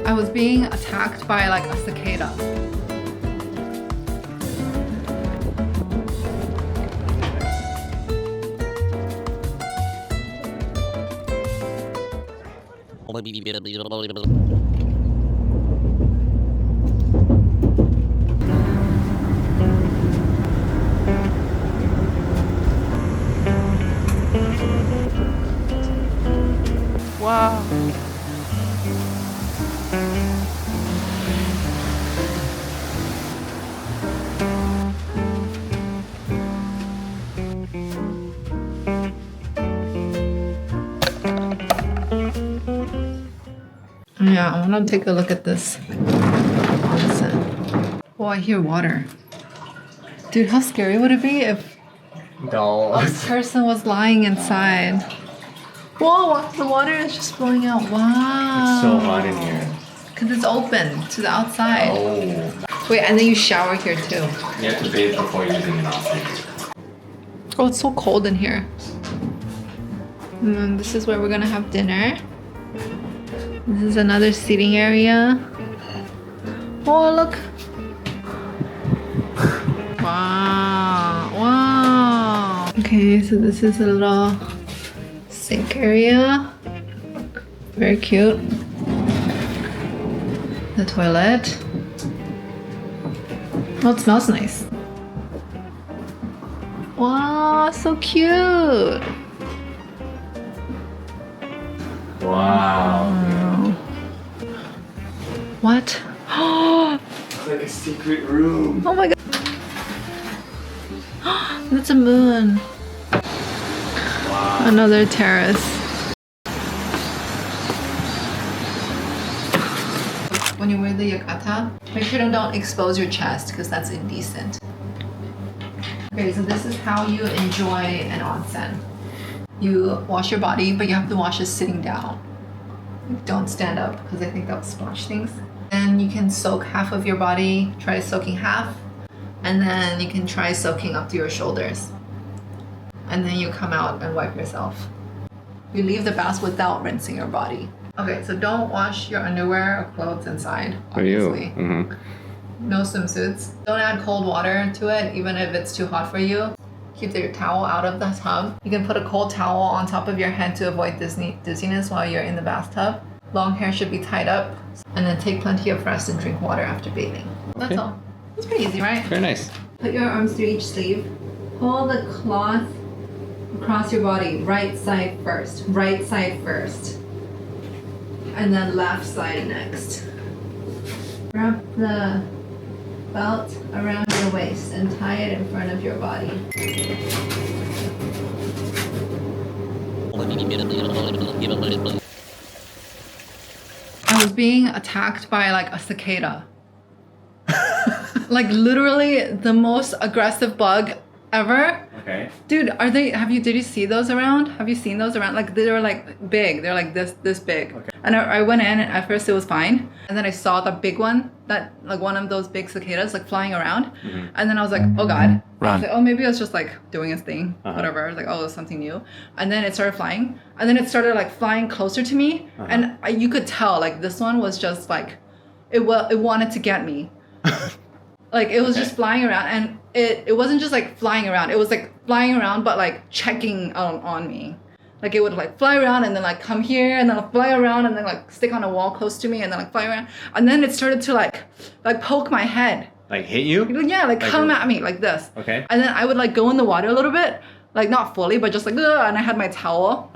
I was being attacked by like a cicada. Wow. Yeah, I want to take a look at this onsen. Oh, I hear water. Dude, how scary would it be if a person was lying inside? Whoa, the water is just flowing out. Wow. It's so hot in here. Because it's open to the outside. Oh. Wait, and then you shower here too. You have to bathe before using an onsen. Oh, it's so cold in here. And then this is where we're gonna have dinner. This is another seating area. Oh, look. Wow. Wow. Okay, so this is a little sink area. Very cute. The toilet. Oh, it smells nice. Wow, so cute. Wow. What? It's like a secret room. Oh my god. That's a moon. Wow. Another terrace. When you wear the yukata, make sure to don't expose your chest because that's indecent. Okay, so this is how you enjoy an onsen. You wash your body, but you have to wash it sitting down. Don't stand up because I think that will splotch things. Then you can soak half of your body, try soaking half, and then you can try soaking up to your shoulders. And then you come out and wipe yourself. You leave the bath without rinsing your body. Okay, so don't wash your underwear or clothes inside, obviously. No swimsuits. Don't add cold water to it, even if it's too hot for you. Keep your towel out of the tub. You can put a cold towel on top of your head to avoid dizziness while you're in the bathtub. Long hair should be tied up. And then take plenty of rest and drink water after bathing. That's all. It's pretty easy, right? Very nice. Put your arms through each sleeve. Pull the cloth across your body. Right side first. Right side first. And then left side next. Wrap the belt around your waist and tie it in front of your body. I was being attacked by like a cicada. Like literally the most aggressive bug ever. Okay. Dude, did you see those around? Have you seen those around? Like they were like big. They're like this big. Okay. And I went in and at first it was fine. And then I saw the big one, that like one of those big cicadas like flying around. And then I was like, oh God. Run. I was like, oh, maybe it was just like doing its thing, whatever. I was like, oh, it's something new. And then it started flying. And then it started like flying closer to me. And you could tell like this one was just like, it wanted to get me. Like it was just flying around, and it wasn't just like flying around. It was like flying around, but like checking on me. Like it would like fly around and then like come here and then like fly around and then like stick on a wall close to me and then like fly around. And then it started to like poke my head. Like hit you? Yeah, like come at me like this. Okay. And then I would like go in the water a little bit, like not fully, but just like, and I had my towel.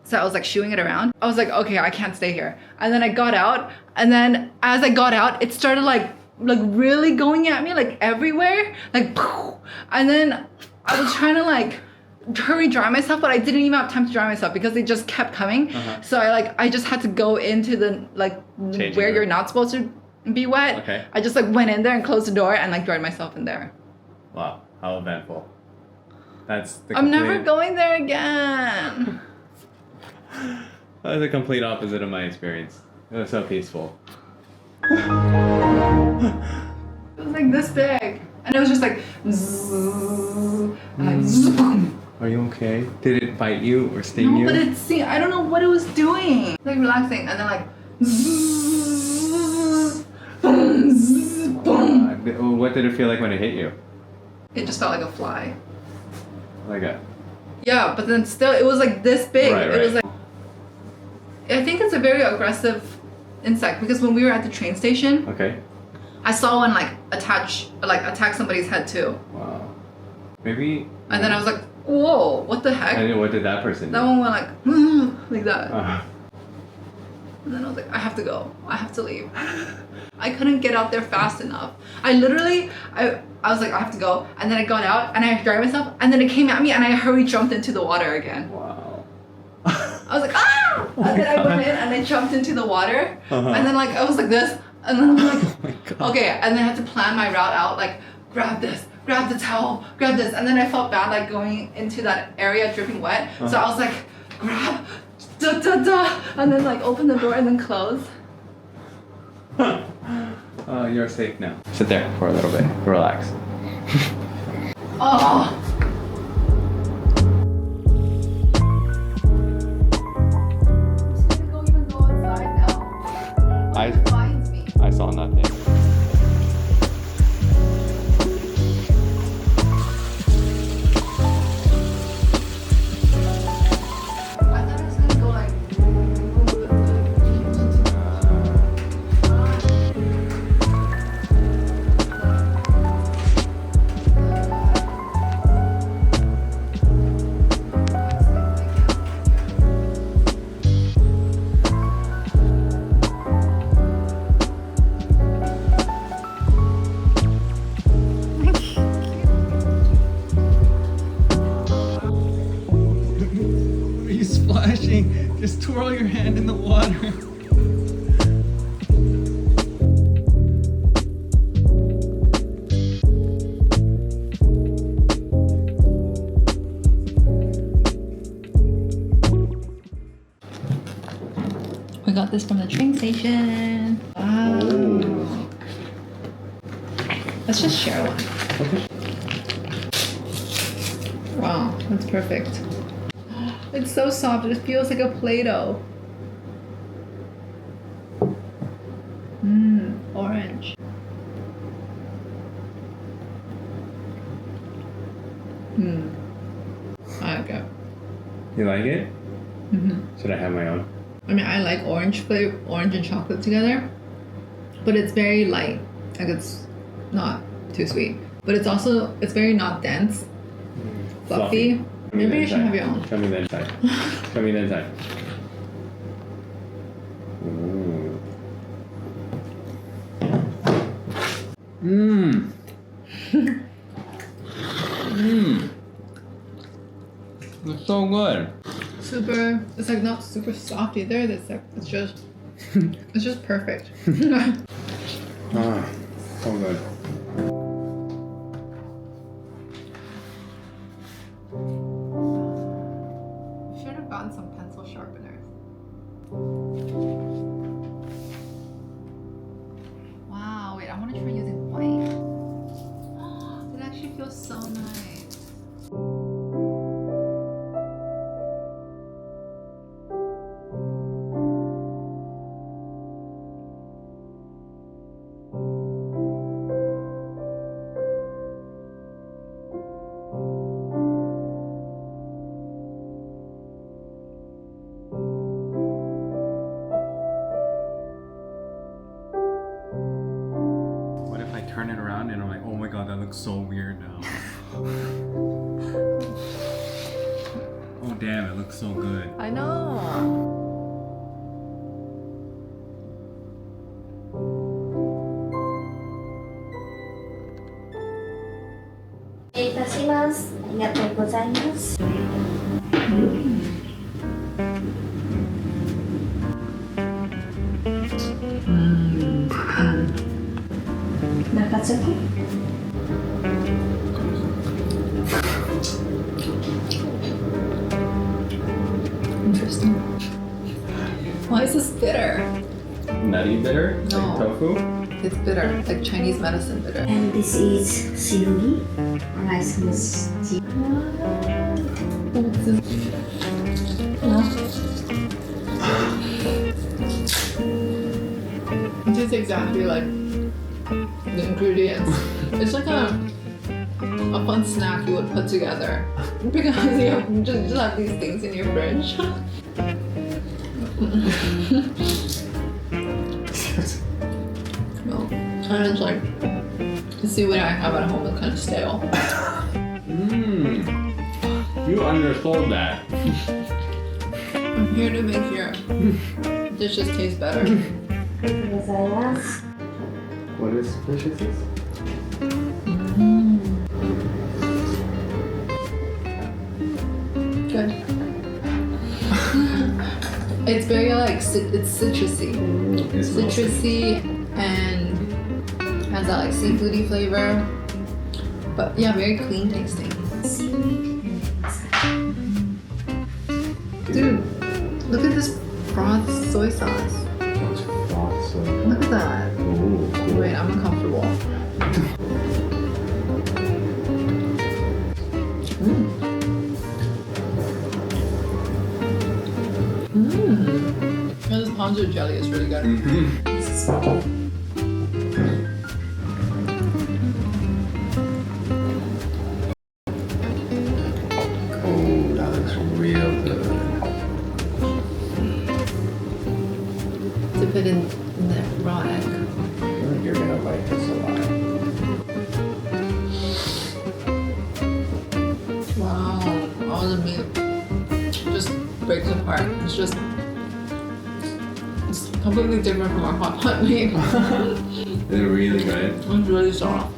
So I was like shooing it around. I was like, okay, I can't stay here. And then I got out, and then as I got out, it started like really going at me like everywhere, like, and then I was trying to like hurry dry myself, but I didn't even have time to dry myself because they just kept coming. So I just had to go into the like where you're not supposed to be wet. Okay. I just like went in there and closed the door and like dried myself in there. Wow, how eventful. That's the I'm never going there again. That was the complete opposite of my experience. It was so peaceful. It was like this big, and it was just like zzz, and like zoom. Are you okay? Did it bite you or sting you? No, but I don't know what it was doing. Like relaxing, and then like zzz, what did it feel like when it hit you? It just felt like a fly. Like a... Yeah, but then still, it was like this big. Right, It was right. like... I think it's a very aggressive insect because when we were at the train station, Okay. I saw one like attack somebody's head too. Wow. Maybe... And then I was like, whoa, what the heck? And what did that person do? That one went like, like that. And then I was like, I have to go. I have to leave. I couldn't get out there fast enough. I literally, I was like, I have to go. And then I got out and I dried myself. And then it came at me and I hurried jumped into the water again. Wow. I was like, ah! Oh And then I God. went in and I jumped into the water. Uh-huh. And then like, I was like this. And then I'm like, Oh my God. okay. And then I had to plan my route out. Like, grab this, grab the towel, grab this. And then I felt bad like going into that area dripping wet. So I was like, grab, da da da. And then like open the door and then close. You're safe now. Sit there for a little bit. Relax. Oh. I saw nothing. What are you splashing? Just twirl your hand in the water. We got this from the train station. Wow. Oh. Let's just share one. Wow, that's perfect. It's so soft, it feels like a Play-Doh. Orange. I like it. You like it? Mm-hmm. Should I have my own? I mean, I like orange flavor, orange and chocolate together, but it's very light. Like it's not too sweet, but it's very not dense, fluffy. Maybe you should have your own. Show me the inside. Show me the inside. Ooh. Mmm. Mmm. It's so good. It's like not super soft either. It's just perfect. Ah, so good. Should have gotten some pencil sharpeners. Wow, wait, I want to try using white. It actually feels so nice. What if I turn it around and I'm like, oh my god, that looks so weird now. Oh damn, it looks so good. I know. 失礼いたします。ありがとうございます。中津湖 Interesting. Why is this bitter? Nutty bitter? No. Like tofu? It's bitter, like Chinese medicine bitter. And this is sirugi, rice with tea. What's this? It tastes exactly like the ingredients. It's like a fun snack you would put together because you just have these things in your fridge. Well, and it's like, to see what I have at home is kind of stale. You undersold that. I'm here to make your dishes taste better. What is delicious? Good. It's very like it's citrusy. It's Citrusy and has that like seafoody flavor. But yeah, very clean tasting. Dude, look at this broth soy sauce. Look at that. Ooh, cool. Wait, I'm uncomfortable. This ponzu jelly is really good. Oh, that looks real good. Dip it in the raw egg. I think you're gonna like this a lot. Wow, all the meat just breaks apart. It's completely different from our hot pot meat. Is it really good? It's really soft.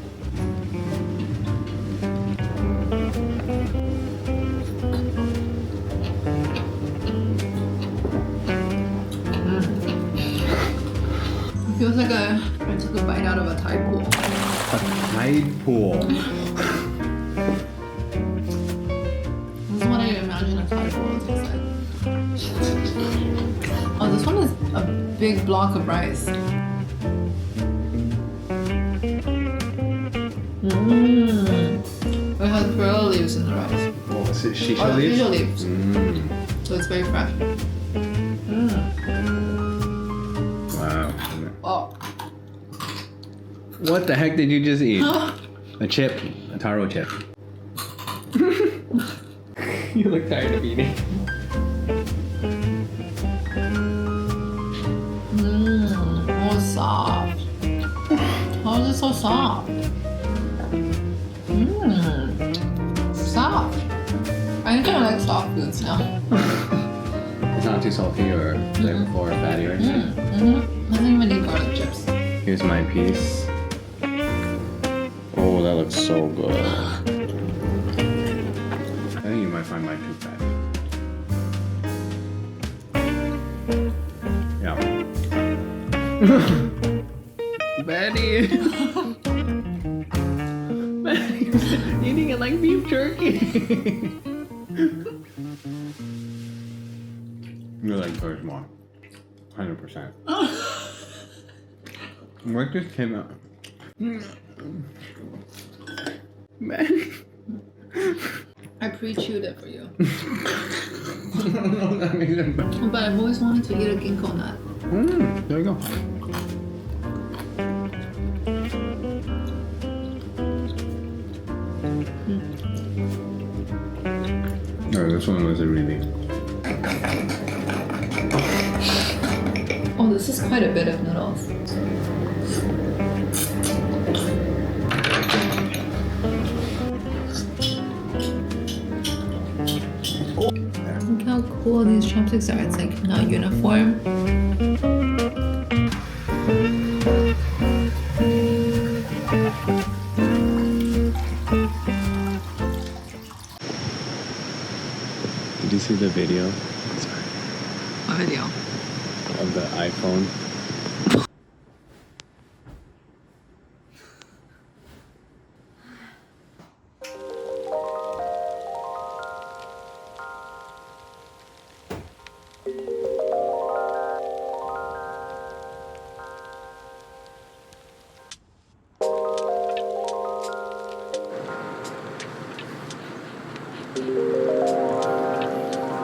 It feels like I took a bite out of a Thai pool. A tide pool. This is what I imagine a Thai pool tastes like. Oh, this one is a big block of rice. It has pearl leaves in the rice. Oh, is it shisha Oh, leaves? shisha leaves. So it's very fresh. Wow. Oh. What the heck did you just eat? A chip. A taro chip. You look tired of eating. Oh, soft. How is it so soft? Soft. I think I like soft foods now. It's not too salty or flavorful or fatty or anything. Doesn't even need garlic chips. Here's my piece. Oh, that looks so good. I think you might find mine too fatty. Yeah. Betty! Betty's eating it like beef jerky. You like hers more. 100%. What just came out? Man. I pre-chewed it for you. I don't know if that makes it better. But I've always wanted to eat a ginkgo nut. There you go. Oh, this one was a really... Oh, this is quite a bit of noodles. Look how cool these chopsticks are. It's like not uniform. Did you see the video? Sorry. What video? Of the iPhone?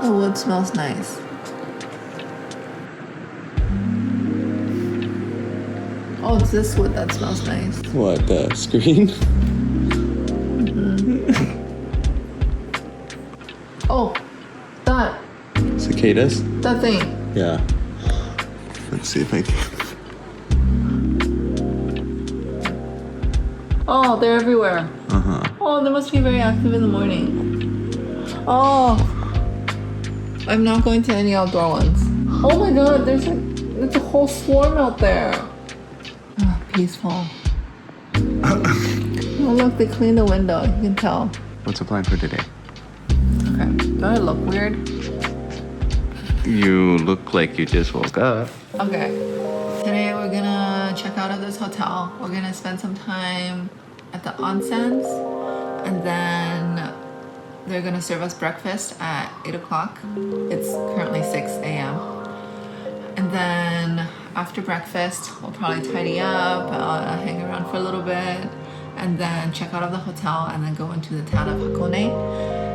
The wood smells nice. Oh, Oh, it's this wood that smells nice. What, the screen? Oh, that Cicadas? thing. Yeah. Let's see if I can. Oh, they're everywhere. Oh, they must be very active in the morning. Oh, I'm not going to any outdoor ones. Oh my god, there's a whole swarm out there. Oh, peaceful. Oh look, they cleaned the window. You can tell. What's the plan for today? Okay, do I look weird? You look like you just woke up. Okay. Today we're gonna check out of this hotel. We're gonna spend some time at the onsens, and then they're gonna serve us breakfast at 8 o'clock. It's currently 6 a.m. And then after breakfast, we'll probably tidy up, hang around for a little bit, and then check out of the hotel, and then go into the town of Hakone.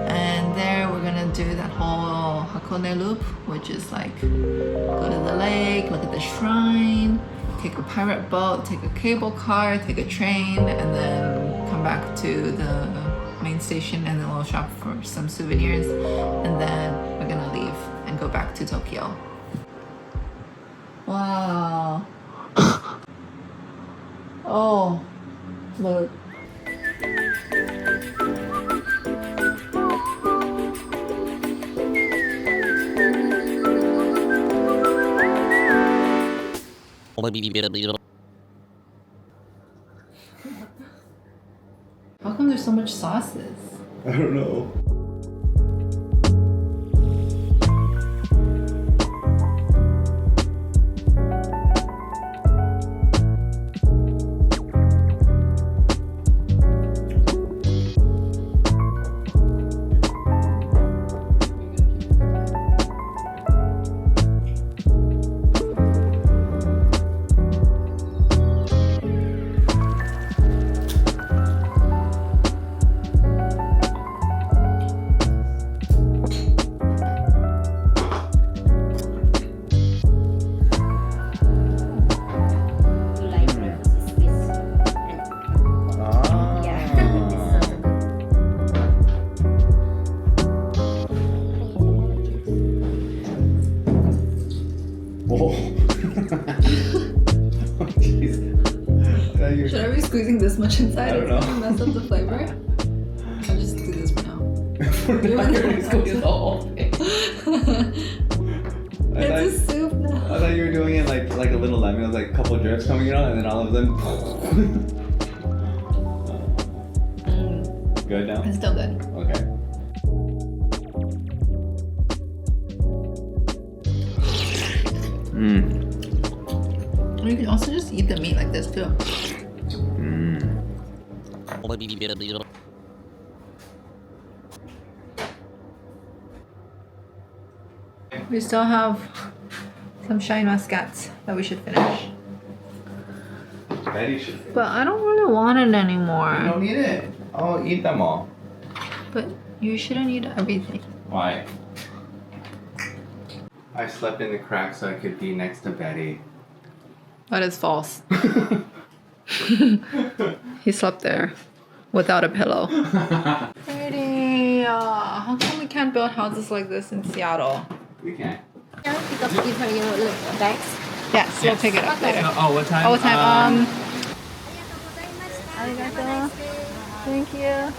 And there we're gonna do that whole Hakone loop, which is like go to the lake, look at the shrine, take a pirate boat, take a cable car, take a train, and then come back to the main station, and then we'll shop for some souvenirs, and then we're gonna leave and go back to Tokyo. Wow. Oh, look. How come there's so much sauces? I don't know. Should I be squeezing this much inside? I don't know. It's gonna mess up the flavor. I'll just do this for now. Squeeze the whole thing. It's a soup now. I thought you were doing it like a little lemon. It was like a couple drips coming out, and then all of them. Good now? It's still good. Okay. You can also just eat the meat like this too. We still have some shine muscats that we should finish. Betty should. But I don't really want it anymore. You don't need it. I'll eat them all. But you shouldn't eat everything. Why? I slept in the crack so I could be next to Betty. That is false. He slept there without a pillow. Pretty. How come we can't build houses like this in Seattle? We can't. Pick up give her your bags. Yes, we'll pick it up later. Oh, what time? Oh, what time? ありがとう。 Thank you.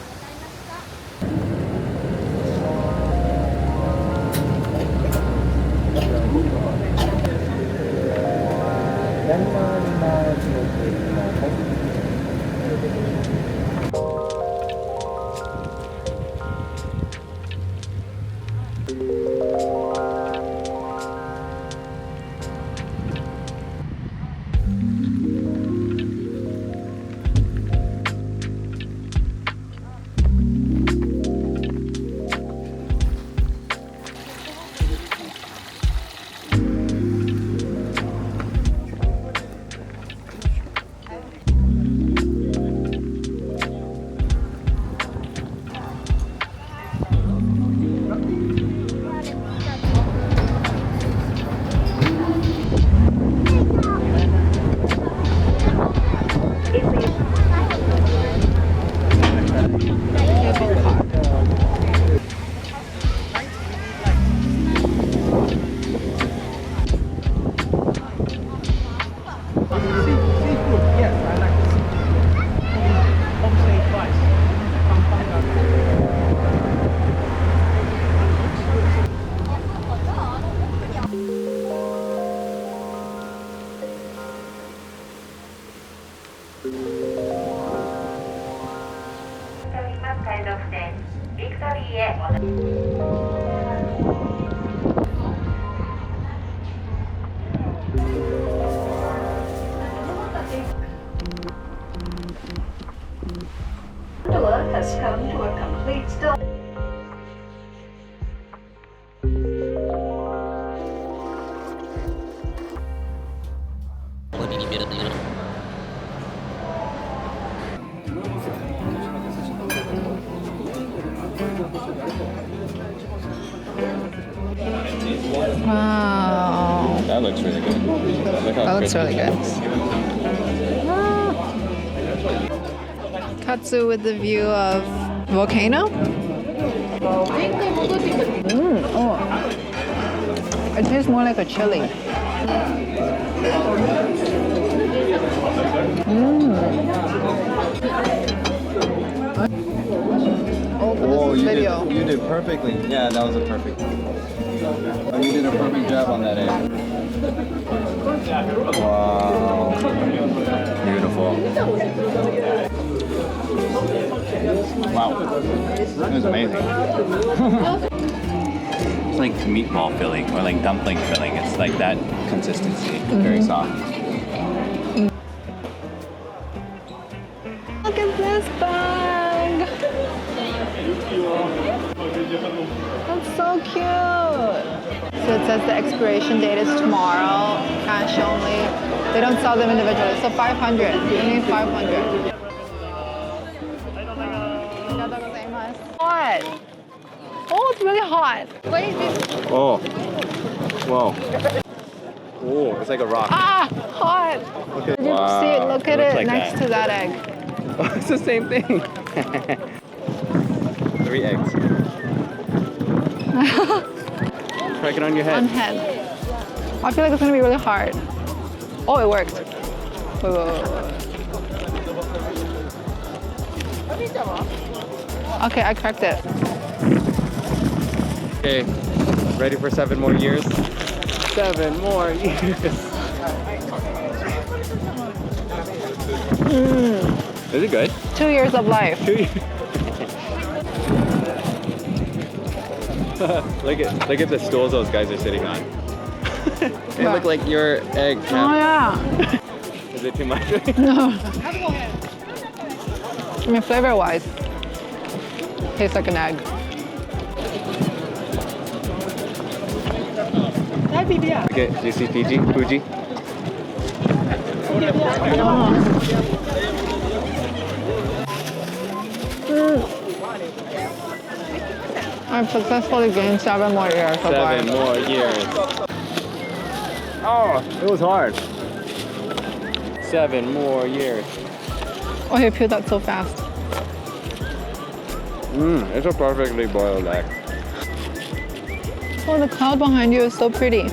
Gondola has come to a complete stop. Wow. That looks really good. Look how That looks crispy really it good. is. Katsu with the view of volcano. Oh. It tastes more like a chili. Oh, Oh, this is video. you did perfectly. Yeah, that was a perfect. Oh, you did a perfect job on that egg. Wow. Beautiful. Wow. That was amazing. It's like meatball filling or like dumpling filling. It's like that consistency. Very soft. Look at this bag. That's so cute. So it says the expiration date is tomorrow. Cash only. They don't sell them individually. So 500. You need 500. Hot. Oh, it's really hot. Wait. Oh. Whoa. Oh, it's like a rock. Ah, hot. Okay. Did you see it? Look at looks it like next that. to that egg. Oh, it's the same thing. 3 eggs. Crack it on your On head. head. I feel like it's gonna be really hard. Oh, it worked. Wait. Okay, I cracked it. Okay, ready for 7 more years? 7 more years. Is it good? 2 years of life. Look at the stools those guys are sitting on. They What? look like your egg. Oh Cap. yeah. Is it too much? No. I mean, flavor-wise, tastes like an egg. Okay, do you see Fuji? I've successfully gained 7 more years of 7 life. more years. Oh, it was hard. 7 more years. Oh, you peeled that so fast. It's a perfectly boiled egg. Oh, the cloud behind you is so pretty.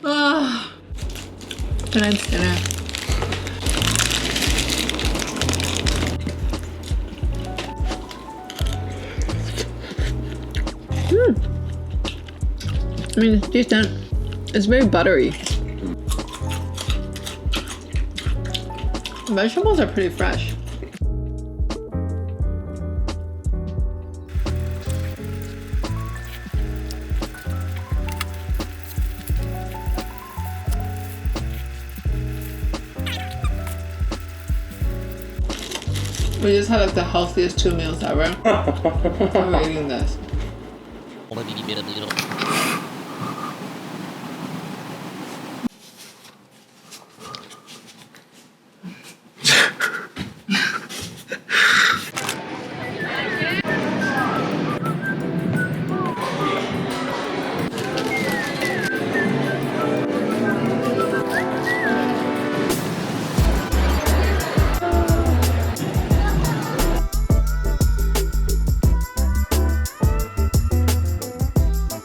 Ah, tonight's dinner. I mean, it's decent. It's very buttery. Vegetables are pretty fresh. We just had like the healthiest 2 meals ever. I'm eating this.